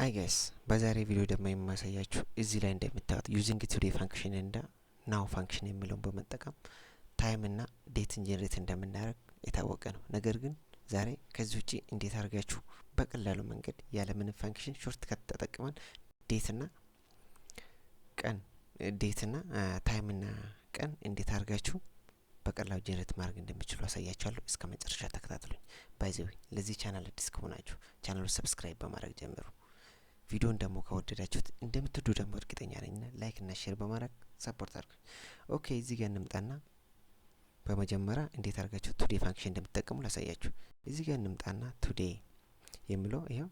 አይ ጋይስ በዛሬ ቪዲዮ ደግሞ የማሳያችሁ እዚህ ላይ እንደምታዩት ዩዚንግ ቱዴይ ፋንክሽን እና ናው ፋንክሽን የሚለውን በመጠቀም ታይም እና ዴትን ጀነሬት እንደምናደርግ የታወቀ ነው። ነገር ግን ዛሬ ከዚህ ውጪ እንዴት አድርጋችሁ በቀላሉ መንገድ ያለ ምንም ፋንክሽን ሾርት ከት ተጠቅመን ዴትና ታይም እና ቀን እንዴት አድርጋችሁ በቀላሉ ጀነሬት ማድረግ እንደምትችሉ አሳያችኋለሁ። እስከ መጨረሻ ተከታተሉኝ። ባይ ዘ ዌይ ለዚህ ቻናል አዲስ ከሆናችሁ ቻናሉን ሰብስክራይብ በማድረግ ጀምሩ። ቪዲዮን ደግሞ ከወደዳችሁት እንደምትወዱ ደግሞ እርግጠኛ ነኝ። ላይክ እና ሼር በማድረግ ሰፖርት አድርጉኝ። ኦኬ እዚህ ጋር እንምጣና በመጀመሪያ እንዴት አድርጋችሁ ቱዴይ ፋንክሽን እንደምትጠቀሙ ላሳያችሁ። እዚህ ጋር እንምጣና ቱዴይ የሚለው ይሄው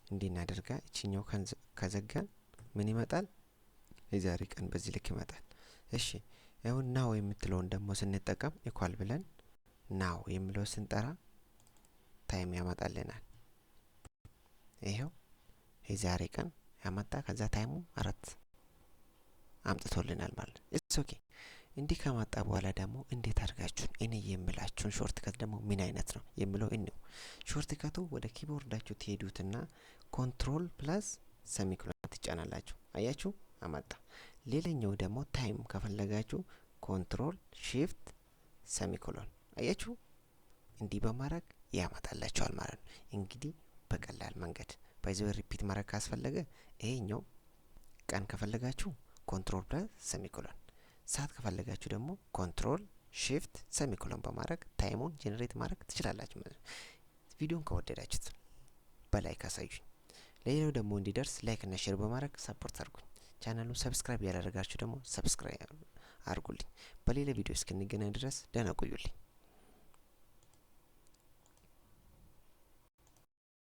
እንዲናደርጋ እቺኛው ከዘጋን ምን ይመጣል? የዛሬ ቀን በዚህ ልክ ይመጣል። እሺ አሁን ናው የምትለውን ደግሞ ስንጠቀም ኢኳል ብለን ናው የሚለው ስንጠራ ታይም ያመጣልናል። ይሄው የዛሬ ቀን ያመጣ ከዛ ታይሙ 4 አምጥቶልናል ማለት ነው። ኢትስ ኦኬ። እንዲህ ከማጣ በኋላ ደግሞ እንዴት አድርጋችሁ እኔ የምላችሁን ሾርት ከት ደግሞ ምን አይነት ነው የሚለው እንየው። ሾርት ከቱ ወደ ኪቦርዳችሁ ትሄዱትና ኮንትሮል ፕላስ ሰሚኮሎን ትጫናላችሁ። አያችሁ አመጣ። ሌላኛው ደግሞ ታይም ከፈለጋችሁ ኮንትሮል ሺፍት ሰሚኮሎን አያችሁ እንዲህ በማድረግ ያመጣላችኋል ማለት ነው። እንግዲህ በቀላል መንገድ ባይዘው ሪፒት ማድረግ ካስፈለገ ይሄኛው ቀን ከፈለጋችሁ ኮንትሮል ፕላስ ሰሚኮሎን፣ ሰዓት ከፈለጋችሁ ደግሞ ኮንትሮል ሺፍት ሰሚኮሎን በማድረግ ታይሙን ጄኔሬት ማድረግ ትችላላችሁ ማለት ነው። ቪዲዮን ከወደዳችሁት በላይክ አሳዩኝ። ለሌላው ደግሞ እንዲደርስ ላይክ እና ሼር በማድረግ ሰፖርት አድርጉኝ። ቻናሉን ሰብስክራይብ ያላደረጋችሁ ደግሞ ሰብስክራይብ አድርጉልኝ። በሌላ ቪዲዮ እስክንገናኝ ድረስ ደህና ቆዩልኝ።